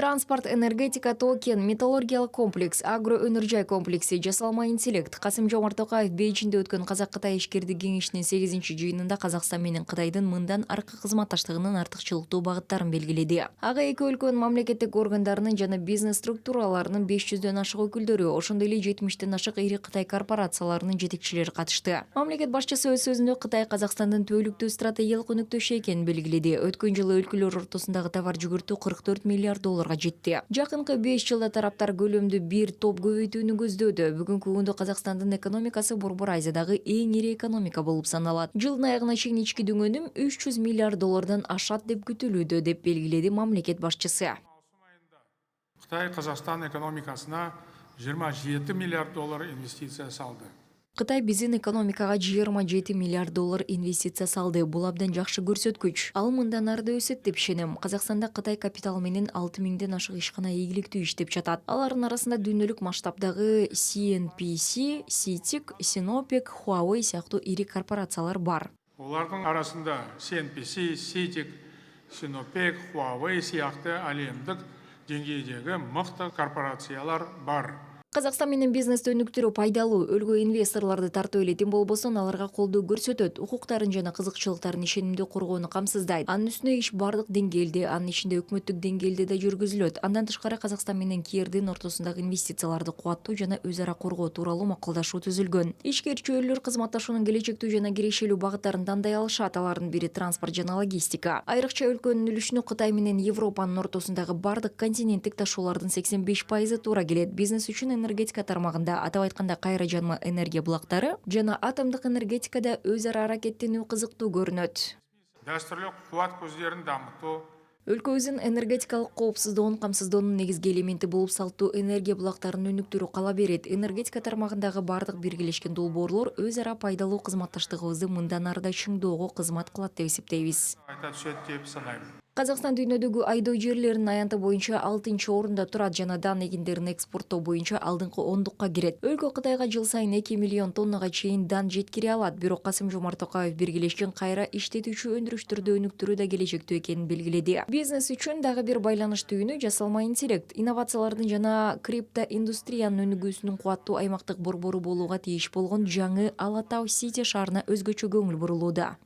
Транспорт, энергетика, токен, металлургиялык комплекс, агроөнөр-жай комплекси, жасалма интеллект. Касым-Жомарт Токаев Бейжинде өткөн Казак-Кытай ишкердик кеңешинин 8-чи жыйынында Казакстан менен Кытайдын мындан аркы кызматташтыгынын артыкчылыктуу багыттарын белгиледи. Ага эки өлкөнүн мамлекеттик органдарынын жана бизнес структураларынын 500дөн ашык өкүлдөрү, ошондой эле 70тен ашык ири Кытай корпорацияларынын жетекчилери катышты. Мамлекет башчысы өз сөзүндө Кытай Казакстандын түбөлүктүү стратегиялык өнөктөшү экенин белгиледи. Өткөн жылы өлкөлөр ортосундагы товар жүгүртүү 44 миллиард долларга жетти. Жакынкы 5 жылда тараптар көлөмдү бир топ көбөйтүүнү көздөөдө. Бүгүнкү күндө Казакстандын экономикасы Борбор Азиядагы эң ири экономика болуп саналат. Жылдын аягына чейин ички дүngөнүм 300 миллиард доллардан ашат деп күтүлүүдө, деп белгиледи мамлекет башчысы. Кытай Казакстан экономикасына 27 миллиард доллар инвестиция салды. Кытай биздин экономикага 27 миллиард доллар инвестиция салды. Бул абдан жакшы көрсөткүч. Ал мындан ары да өсөт деп ишенем. Казакстанда Кытай капитал менен 6000ден ашык ишкана ийгиликтүү иштеп жатат. Алардын арасында дүйнөлүк масштабдагы CNPC, CITIC, Sinopec, Huawei сыяктуу ири корпорациялар бар. Олардын арасында CNPC, CITIC, Sinopec, Huawei сыяктуу әлемдик деңгейдеги мыкты корпорациялар бар. Казакстан менен бизнес өнүктүрүү пайдалуу, өлкө инвесторлорду тартып элетин болбосун аларга колдоо көрсөтөт, укуктарын жана кызыкчылыктарын ишенимдүү коргоону камсыздайт. Анын үстүнө иш бардык деңгээлде, анын ичинде өкмөттүк деңгээлде да жүргүзүлөт. Андан тышкары Казакстан менен КРдин ортосундагы инвестицияларды кубаттуу жана өз ара коргоо тууралуу макулдашуу түзүлгөн. Ишкер чөйрөлөр кызматташуунун келечектүү жана кирешелүү багыттарын тандай алышат. Алардын бири транспорт жана логистика. Айрыкча өлкөнүн үлүшүнө Кытай менен Европанын ортосундагы бардык континенттик ташуулардын 85% туура келет. Бизнес үчүн энергетика тармагында, атап айтканда кайра жанма энергия булактары жана атомдук энергетикада өз ара аракеттенүү кызыктуу көрүнөт. Дәстүрлүк кубат көздөрүн дамытуу, Өлкөбүздүн энергетикалык коопсуздугун камсыздоонун негизги элементи болуп салттуу энергия булактарын өнүктүрүү кала берет. Энергетика тармагындагы бардык биргелешкен долбоорлор өз ара пайдалуу кызматташтыгыбызды мындан ары да чыңдоого кызмат кылат деп эсептейбиз. айта түшөт деп санайм. Казакстан дүйнөдөгү айдоо жерлеринин аянты боюнча 6-орунда турат жана дан эгиндерин экспорттоо боюнча алдыңкы 10-дукка кирет. Өлкө Кытайга жыл сайын 2 миллион тоннага чейин дан жеткире алат. Бирок Касым-Жомарт Токаев биргелешкен кайра иштетүүчү өндүрүштөрдү өнүктүрүү да келечектүү экенин белгиледи. Бизнес үчүн дагы бир байланыш түйүнү жасалма интеллект, инновациялардын жана криптоиндустриянын өнүгүүсүнүн кубаттуу аймактык борбору болууга тийиш болгон жаңы Алатау Сити шаарына өзгөчө көңүл бурулууда.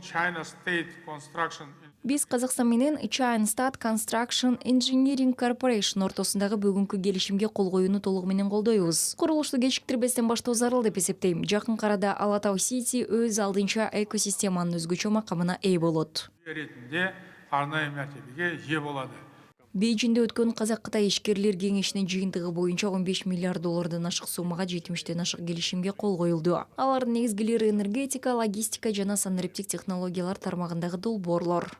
China State Construction Биз Казакстан менен China State Construction Engineering Corporation ортосундагы бүгүнкү келишимге кол коюуну толугу менен колдойбуз. Курулушту кечиктирбестен баштоо зарыл деп эсептейм. Жакын арада Алатау Сити өз алдынча экосистеманын өзгөчө макамына ээ болот. ретинде арнайы мәртебеге ээ болады. Бейжинде өткөн Казак-Кытай ишкерлер кеңешинин жыйынтыгы боюнча 15 миллиард доллардан ашык суммага 70тен ашык келишимге кол коюлду. Алардын негизгилери энергетика, логистика жана санариптик технологиялар тармагындагы долбоорлор.